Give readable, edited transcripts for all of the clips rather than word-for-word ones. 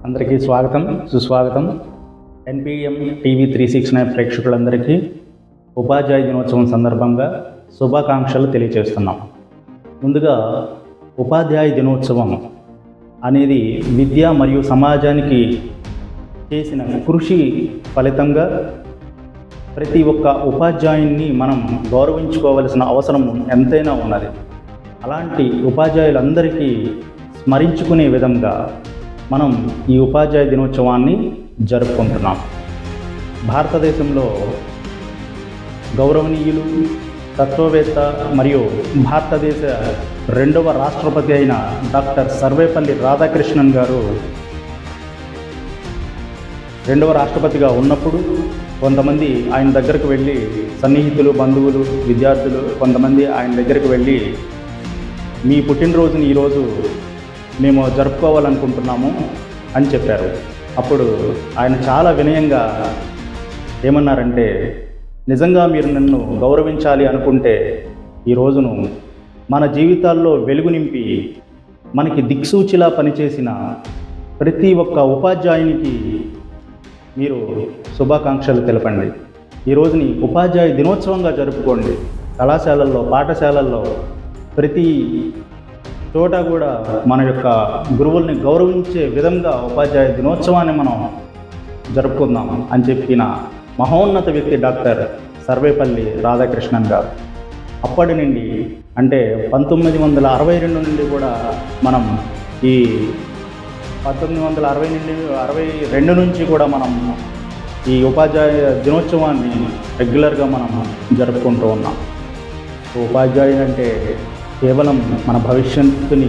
అందరికీ స్వాగతం సుస్వాగతం. ఎన్పిఎం టీవీ 369 ప్రేక్షకులందరికీ ఉపాధ్యాయ దినోత్సవం సందర్భంగా శుభాకాంక్షలు తెలియజేస్తున్నాం. ముందుగా ఉపాధ్యాయ దినోత్సవం అనేది విద్య మరియు సమాజానికి చేసిన కృషి ఫలితంగా ప్రతి ఒక్క ఉపాధ్యాయుని మనం గౌరవించుకోవలసిన అవసరం ఎంతైనా ఉన్నది. అలాంటి ఉపాధ్యాయులందరికీ స్మరించుకునే విధంగా మనం ఈ ఉపాధ్యాయ దినోత్సవాన్ని జరుపుకుంటున్నాం. భారతదేశంలో గౌరవనీయులు, తత్వవేత్త మరియు భారతదేశ రెండవ రాష్ట్రపతి అయిన డాక్టర్ సర్వేపల్లి రాధాకృష్ణన్ గారు రెండవ రాష్ట్రపతిగా ఉన్నప్పుడు కొంతమంది ఆయన దగ్గరకు వెళ్ళి, సన్నిహితులు, బంధువులు, విద్యార్థులు కొంతమంది ఆయన దగ్గరకు వెళ్ళి, మీ పుట్టినరోజుని ఈరోజు మేము జరుపుకోవాలనుకుంటున్నాము అని చెప్పారు. అప్పుడు ఆయన చాలా వినయంగా ఏమన్నారంటే, నిజంగా మీరు నన్ను గౌరవించాలి అనుకుంటే ఈ రోజును మన జీవితాల్లో వెలుగు నింపి మనకి దిక్సూచిలా పనిచేసిన ప్రతి ఒక్క ఉపాధ్యాయునికి మీరు శుభాకాంక్షలు తెలపండి. ఈ రోజుని ఉపాధ్యాయ దినోత్సవంగా జరుపుకోండి. కళాశాలల్లో, పాఠశాలల్లో ప్రతి చోట కూడా మన యొక్క గురువుల్ని గౌరవించే విధంగా ఉపాధ్యాయ దినోత్సవాన్ని మనం జరుపుకుందాం అని చెప్పిన మహోన్నత వ్యక్తి డాక్టర్ సర్వేపల్లి రాధాకృష్ణన్ గారు. అప్పటి నుండి అంటే 1962 నుండి కూడా మనం ఈ 1962 నుంచి కూడా మనం ఈ ఉపాధ్యాయ దినోత్సవాన్ని రెగ్యులర్గా మనం జరుపుకుంటూ ఉన్నాం. ఉపాధ్యాయులు అంటే కేవలం మన భవిష్యత్తుని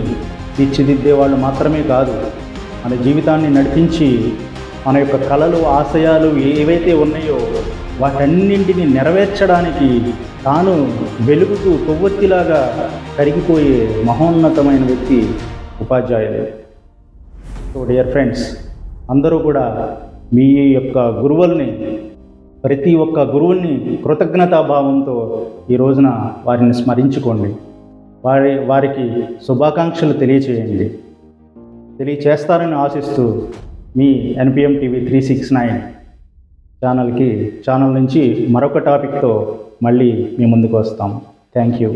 తీర్చిదిద్దే వాళ్ళు మాత్రమే కాదు, మన జీవితాన్ని నడిపించి మన యొక్క కలలు, ఆశయాలు ఏవైతే ఉన్నాయో వాటన్నింటినీ నెరవేర్చడానికి తాను వెలుగుతూ కొవ్వొత్తిలాగా కరిగిపోయే మహోన్నతమైన వ్యక్తి ఉపాధ్యాయులు. సో డియర్ ఫ్రెండ్స్, అందరూ కూడా మీ యొక్క గురువుల్ని, ప్రతి ఒక్క గురువుల్ని కృతజ్ఞతాభావంతో ఈ రోజున వారిని స్మరించుకోండి. వారికి శుభాకాంక్షలు తెలియచేస్తారని ఆశిస్తూ మీ ఎన్పిఎం టీవీ 369 ఛానల్ నుంచి మరొక టాపిక్తో మళ్ళీ మీ ముందుకు వస్తాం. Thank you.